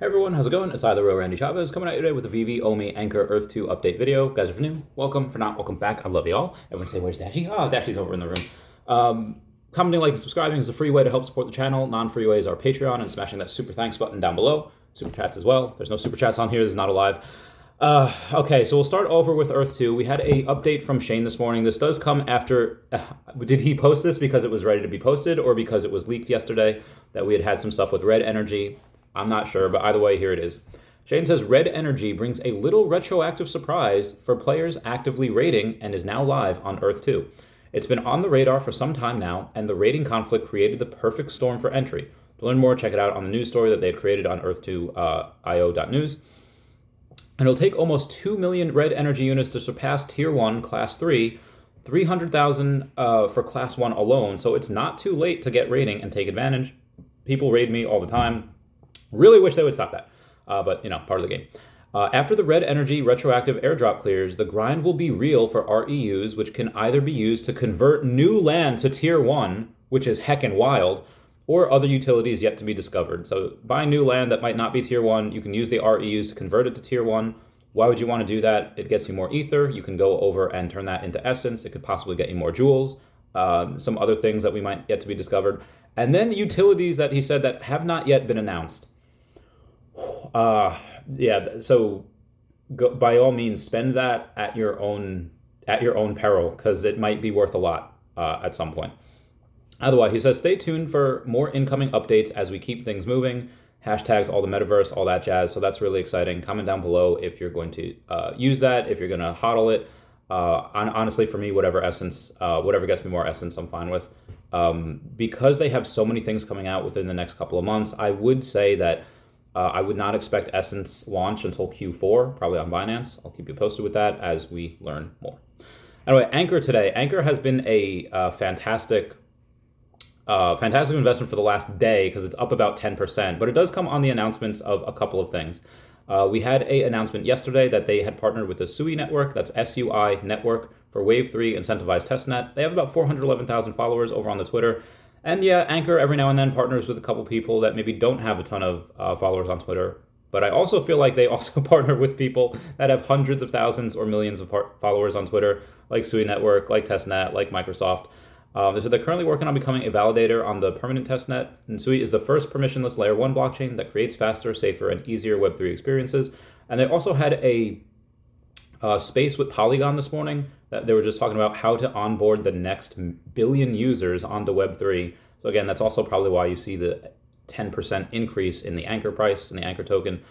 Hey everyone, how's it going? It's either real Randy Chavez coming at you today with a Veve OMI Anchor Earth 2 update video. Guys, if you're new, welcome. For not, welcome back. I love you all. Everyone say, where's Dashy? Oh, Dashy's over in the room. Commenting, liking, subscribing is a free way to help support the channel. Non-free ways are Patreon and smashing that super thanks button down below. Super chats as well. There's no super chats on here. This is not a live. Okay, so we'll start over with Earth 2. We had a update from Shane this morning. This does come after... did he post this because it was ready to be posted or because it was leaked yesterday that we had some stuff with red energy? I'm not sure, but either way, here it is. Shane says, red energy brings a little retroactive surprise for players actively raiding and is now live on Earth 2. It's been on the radar for some time now, and the raiding conflict created the perfect storm for entry. To learn more, check it out on the news story that they had created on earth2io.news. And it'll take almost 2 million red energy units to surpass Tier 1, Class 3, 300,000 for Class 1 alone, so it's not too late to get raiding and take advantage. People raid me all the time. Really wish they would stop that, but, you know, part of the game. After the red energy retroactive airdrop clears, the grind will be real for REUs, which can either be used to convert new land to Tier 1, which is heckin' wild, or other utilities yet to be discovered. So buying new land that might not be Tier 1, you can use the REUs to convert it to Tier 1. Why would you want to do that? It gets you more ether. You can go over and turn that into essence. It could possibly get you more jewels, some other things that we might yet to be discovered. And then utilities that he said that have not yet been announced. Yeah, so by all means spend that at your own peril, because it might be worth a lot at some point. Otherwise, he says, stay tuned for more incoming updates as we keep things moving. Hashtags, all the metaverse, all that jazz. So that's really exciting. Comment down below if you're going to use that, if you're going to hodl it. Honestly, for me, whatever essence, whatever gets me more essence, I'm fine with. Because they have so many things coming out within the next couple of months, I would say that I would not expect Essence launch until Q4, probably on Binance. I'll keep you posted with that as we learn more. Anyway, Anchor today. Anchor has been a fantastic investment for the last day because it's up about 10%, but it does come on the announcements of a couple of things. We had an announcement yesterday that they had partnered with the SUI network, that's SUI network, for Wave 3 incentivized testnet. They have about 411,000 followers over on the Twitter. And yeah, Anchor every now and then partners with a couple people that maybe don't have a ton of followers on Twitter. But I also feel like they also partner with people that have hundreds of thousands or millions of followers on Twitter, like SUI Network, like Testnet, like Microsoft. So they're currently working on becoming a validator on the permanent testnet. And SUI is the first permissionless layer 1 blockchain that creates faster, safer, and easier Web3 experiences. And they also had a space with Polygon this morning that they were just talking about how to onboard the next billion users onto Web3. So again, that's also probably why you see the 10% increase in the Anchor price and the Anchor token.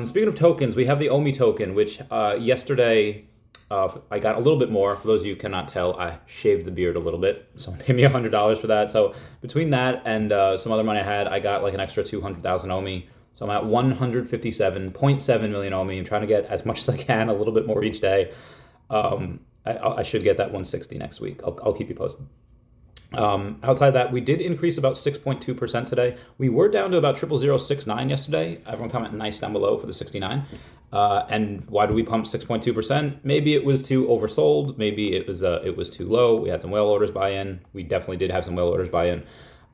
Speaking of tokens, we have the OMI token, which yesterday I got a little bit more. For those of you who cannot tell, I shaved the beard a little bit, so pay me $100 for that. So between that and some other money I had, I got like an extra 200,000 OMI. So I'm at 157.7 million OMI. I'm trying to get as much as I can, a little bit more each day. I should get that 160 next week. I'll keep you posted. Outside that, we did increase about 6.2% today. We were down to about 0.0069 yesterday. Everyone comment nice down below for the 69. And why do we pump 6.2%? Maybe it was too oversold. Maybe it was too low. We had some whale orders buy in. We definitely did have some whale orders buy in.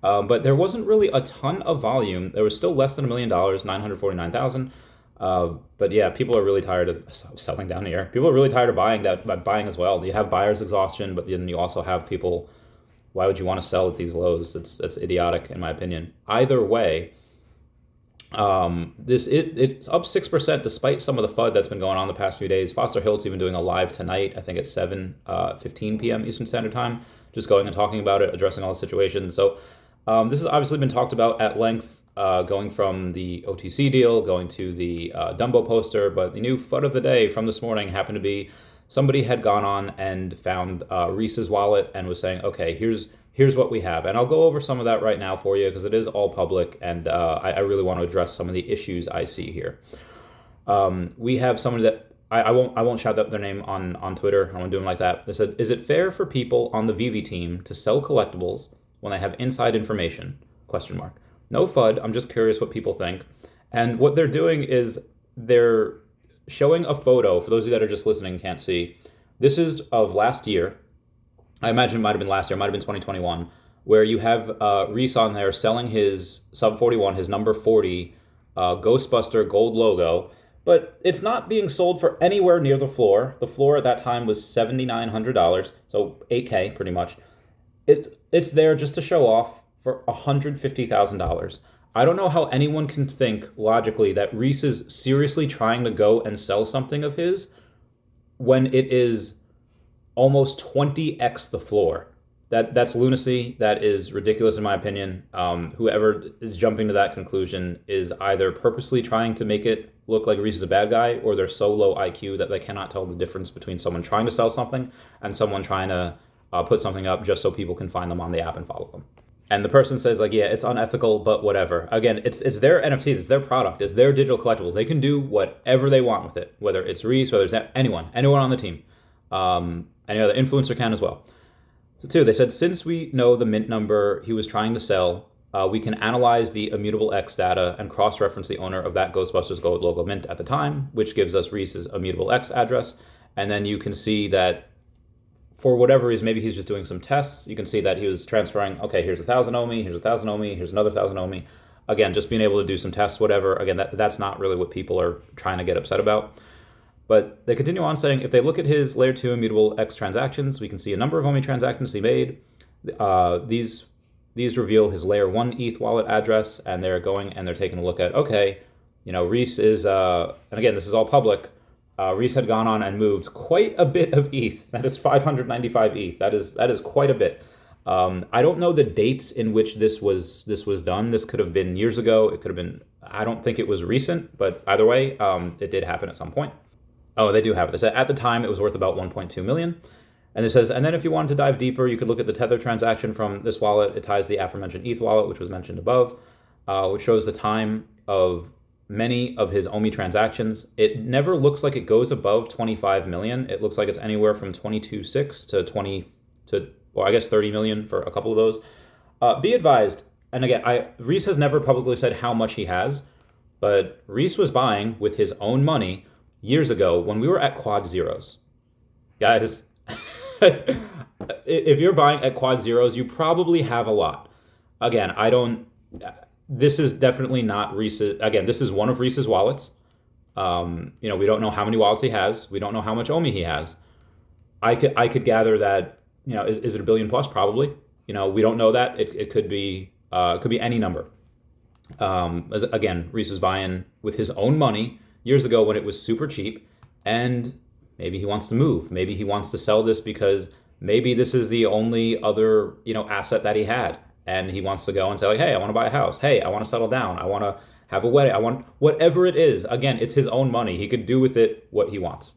But there wasn't really a ton of volume. There was still less than $1 million, 949,000. But yeah, people are really tired of selling down here. People are really tired of buying as well. You have buyer's exhaustion, but then you also have people. Why would you want to sell at these lows? It's idiotic in my opinion. Either way, it's up 6% despite some of the FUD that's been going on the past few days. Foster Hill's even doing a live tonight. I think at 7:15 p.m. Eastern Standard Time, just going and talking about it, addressing all the situations. So. This has obviously been talked about at length, going from the OTC deal, going to the Dumbo poster, but the new FUD of the day from this morning happened to be somebody had gone on and found Reese's wallet and was saying, okay, here's what we have. And I'll go over some of that right now for you because it is all public, and I really want to address some of the issues I see here. We have somebody that I won't shout out their name on Twitter. I won't do them like that. They said, is it fair for people on the Veve team to sell collectibles when they have inside information? ? No FUD. I'm just curious what people think. And what they're doing is they're showing a photo. For those of you that are just listening, can't see. This is of last year. I imagine it might have been last year. It might have been 2021, where you have Reese on there selling his sub 41, his number 40 Ghostbuster gold logo, but it's not being sold for anywhere near the floor. The floor at that time was $7,900, so $8K pretty much. It's there just to show off for $150,000. I don't know how anyone can think logically that Reese is seriously trying to go and sell something of his when it is almost 20x the floor. That's lunacy. That is ridiculous in my opinion. Whoever is jumping to that conclusion is either purposely trying to make it look like Reese is a bad guy, or they're so low IQ that they cannot tell the difference between someone trying to sell something and someone trying to put something up just so people can find them on the app and follow them. And the person says like, yeah, it's unethical, but whatever. Again, it's their NFTs, it's their product, it's their digital collectibles. They can do whatever they want with it, whether it's Reese, whether it's anyone on the team. Any other influencer can as well. So two, they said, since we know the mint number he was trying to sell, we can analyze the immutable X data and cross-reference the owner of that Ghostbusters Gold logo mint at the time, which gives us Reese's immutable X address. And then you can see that for whatever reason, maybe he's just doing some tests. You can see that he was transferring, okay, here's 1,000 OMI, here's 1,000 OMI, here's another 1,000 OMI. Again, just being able to do some tests, whatever. Again, that's not really what people are trying to get upset about. But they continue on saying, if they look at his layer 2 immutable X transactions, we can see a number of OMI transactions he made. These reveal his layer 1 ETH wallet address, and they're going and they're taking a look at, okay, Reese is, and again, this is all public, Reese had gone on and moved quite a bit of ETH. That is 595 ETH. That is quite a bit. I don't know the dates in which this was done. This could have been years ago. It could have been, I don't think it was recent, but either way, it did happen at some point. Oh, they do have it. They said at the time it was worth about 1.2 million. And it says, and then if you wanted to dive deeper, you could look at the Tether transaction from this wallet. It ties the aforementioned ETH wallet, which was mentioned above, which shows the time of many of his OMI transactions. It never looks like it goes above 25 million. It looks like it's anywhere from 22.6 to 20 to, or I guess 30 million for a couple of those. Be advised, and again, Reese has never publicly said how much he has, but Reese was buying with his own money years ago when we were at quad zeros. Guys, if you're buying at quad zeros, you probably have a lot. Again, this is definitely not Reese's. Again, this is one of Reese's wallets. We don't know how many wallets he has. We don't know how much OMI he has. I could gather that, is it $1 billion plus? Probably. We don't know that. It could be any number. Again, Reese was buying with his own money years ago when it was super cheap, and maybe he wants to move. Maybe he wants to sell this because maybe this is the only other, asset that he had. And he wants to go and say, like, hey, I want to buy a house. Hey, I want to settle down. I want to have a wedding. I want whatever it is. Again, it's his own money. He could do with it what he wants.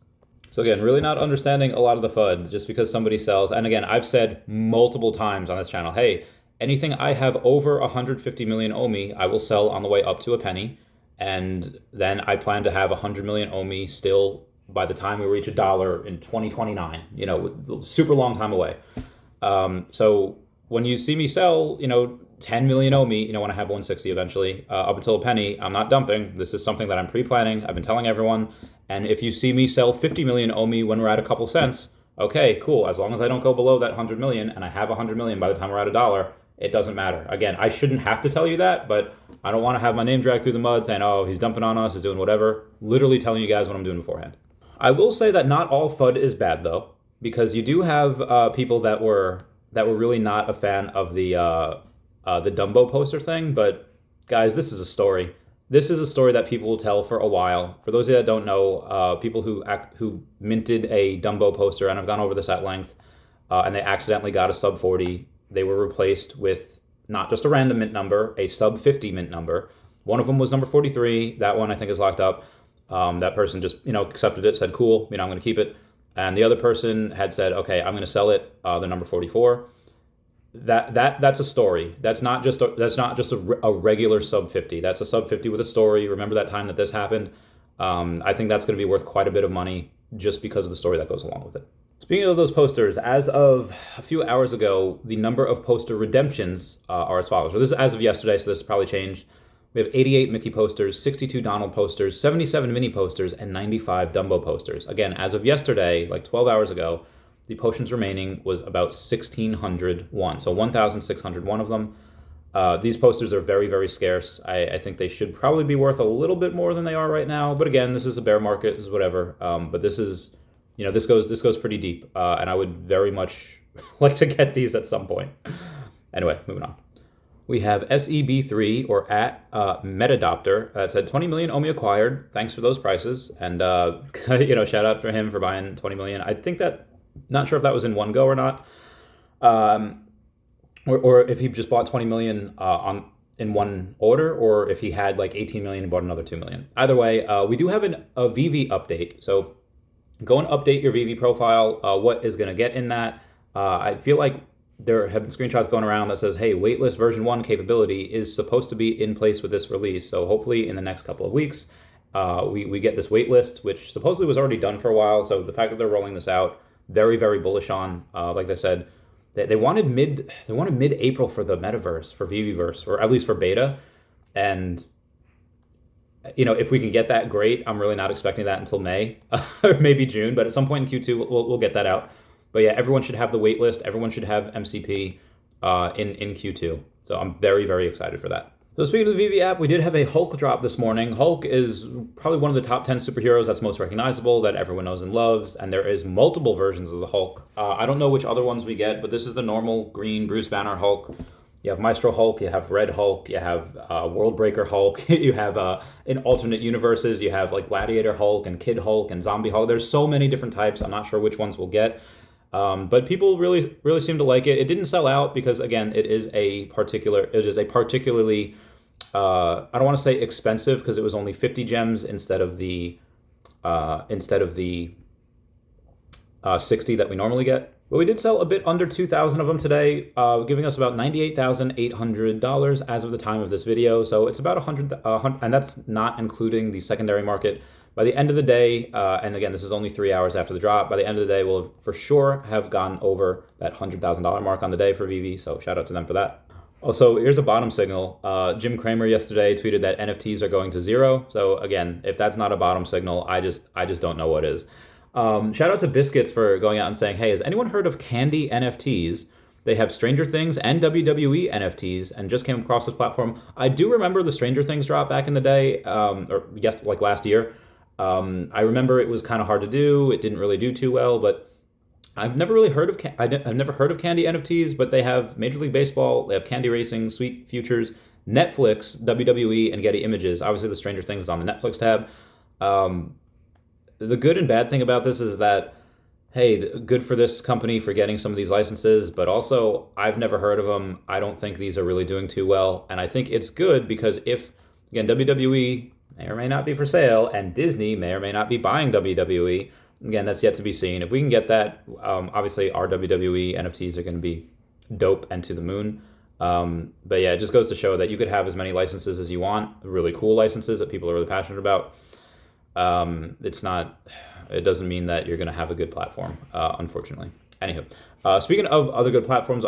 So again, really not understanding a lot of the FUD just because somebody sells. And again, I've said multiple times on this channel, hey, anything I have over 150 million OMI, I will sell on the way up to a penny. And then I plan to have 100 million OMI still by the time we reach $1 in 2029, super long time away. So when you see me sell, 10 million OMI, when I have 160 eventually, up until a penny, I'm not dumping. This is something that I'm pre-planning. I've been telling everyone. And if you see me sell 50 million OMI when we're at a couple cents, okay, cool. As long as I don't go below that 100 million and I have 100 million by the time we're at $1, it doesn't matter. Again, I shouldn't have to tell you that, but I don't want to have my name dragged through the mud saying, oh, he's dumping on us, he's doing whatever. Literally telling you guys what I'm doing beforehand. I will say that not all FUD is bad though, because you do have people that were really not a fan of the Dumbo poster thing. But guys, this is a story. This is a story that people will tell for a while. For those of you that don't know, people who minted a Dumbo poster, and I've gone over this at length, and they accidentally got a sub 40, they were replaced with not just a random mint number, a sub 50 mint number. One of them was number 43. That one I think is locked up. That person just accepted it, said cool, I'm going to keep it. And the other person had said, okay, I'm going to sell it, the number 44. That's a story. That's not just a regular sub 50. That's a sub 50 with a story. Remember that time that this happened? I think that's going to be worth quite a bit of money just because of the story that goes along with it. Speaking of those posters, as of a few hours ago, the number of poster redemptions are as follows. So this is as of yesterday, so this has probably changed. We have 88 Mickey posters, 62 Donald posters, 77 Minnie posters, and 95 Dumbo posters. Again, as of yesterday, like 12 hours ago, the potions remaining was about 1,601. So 1,601 of them. These posters are very, very scarce. I think they should probably be worth a little bit more than they are right now. But again, this is a bear market, is whatever. But this is, this goes pretty deep, and I would very much like to get these at some point. Anyway, moving on. We have SEB3 or at Metadopter that said 20 million OMI acquired. Thanks for those prices. And, shout out for him for buying 20 million. I think not sure if that was in one go or not. Or if he just bought 20 million in one order, or if he had like 18 million and bought another 2 million. Either way, we do have a VV update. So go and update your VV profile. What is going to get in that? I feel like there have been screenshots going around that says, hey, waitlist version 1 capability is supposed to be in place with this release. So hopefully in the next couple of weeks, we get this waitlist, which supposedly was already done for a while. So the fact that they're rolling this out, very, very bullish on. Like I said, they wanted mid-April for the metaverse, for VVverse, or at least for beta. And if we can get that, great. I'm really not expecting that until May or maybe June, but at some point in Q2, we'll get that out. But yeah, everyone should have the wait list. Everyone should have MCP in Q2. So I'm very, very excited for that. So speaking of the VV app, we did have a Hulk drop this morning. Hulk is probably one of the top 10 superheroes that's most recognizable, that everyone knows and loves. And there is multiple versions of the Hulk. I don't know which other ones we get, but this is the normal green Bruce Banner Hulk. You have Maestro Hulk, you have Red Hulk, you have World Breaker Hulk, you have in alternate universes, you have like Gladiator Hulk and Kid Hulk and Zombie Hulk. There's so many different types. I'm not sure which ones we'll get. But people really, really seem to like it. It didn't sell out because, again, it is a particularly, I don't want to say expensive because it was only 50 gems instead of the 60 that we normally get. But we did sell a bit under 2,000 of them today, giving us about $98,800 as of the time of this video. So it's about 100, and that's not including the secondary market. By the end of the day, and again, this is only 3 hours after the drop, by the end of the day, we'll for sure have gone over that $100,000 mark on the day for VV, so shout out to them for that. Also, here's a bottom signal. Jim Cramer yesterday tweeted that NFTs are going to zero. So again, if that's not a bottom signal, I just don't know what is. Shout out to Biscuits for going out and saying, hey, has anyone heard of Candy NFTs? They have Stranger Things and WWE NFTs and just came across this platform. I do remember the Stranger Things drop back in the day, or yes, like last year. I remember it was kind of hard to do. It didn't really do too well, but I've never really heard of I've never heard of Candy NFTs, but they have Major League Baseball, they have Candy Racing, Sweet Futures, Netflix, WWE, and Getty Images. Obviously, the Stranger Things is on the Netflix tab. The good and bad thing about this is that, hey, good for this company for getting some of these licenses, but also I've never heard of them. I don't think these are really doing too well, and I think it's good because if, again, WWE may or may not be for sale, and Disney may or may not be buying WWE. Again, that's yet to be seen. If we can get that, obviously our WWE NFTs are going to be dope and to the moon. But yeah, it just goes to show that you could have as many licenses as you want, really cool licenses that people are really passionate about. It doesn't mean that you're going to have a good platform, unfortunately. Anywho, speaking of other good platforms,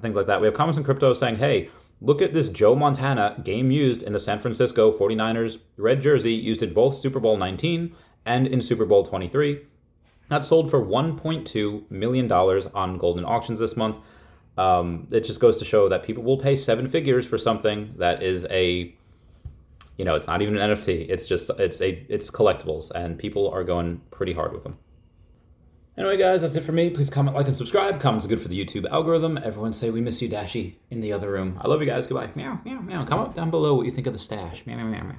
things like that, we have comments in crypto saying, hey, look at this Joe Montana game used in the San Francisco 49ers red jersey, used in both Super Bowl 19 and in Super Bowl 23. That sold for $1.2 million on Golden Auctions this month. It just goes to show that people will pay 7 figures for something that is it's not even an NFT. It's collectibles, and people are going pretty hard with them. Anyway, guys, that's it for me. Please comment, like, and subscribe. Comments are good for the YouTube algorithm. Everyone say we miss you, Dashie, in the other room. I love you guys. Goodbye. Meow, meow, meow. Comment down below what you think of the stash. Meow, meow, meow, meow.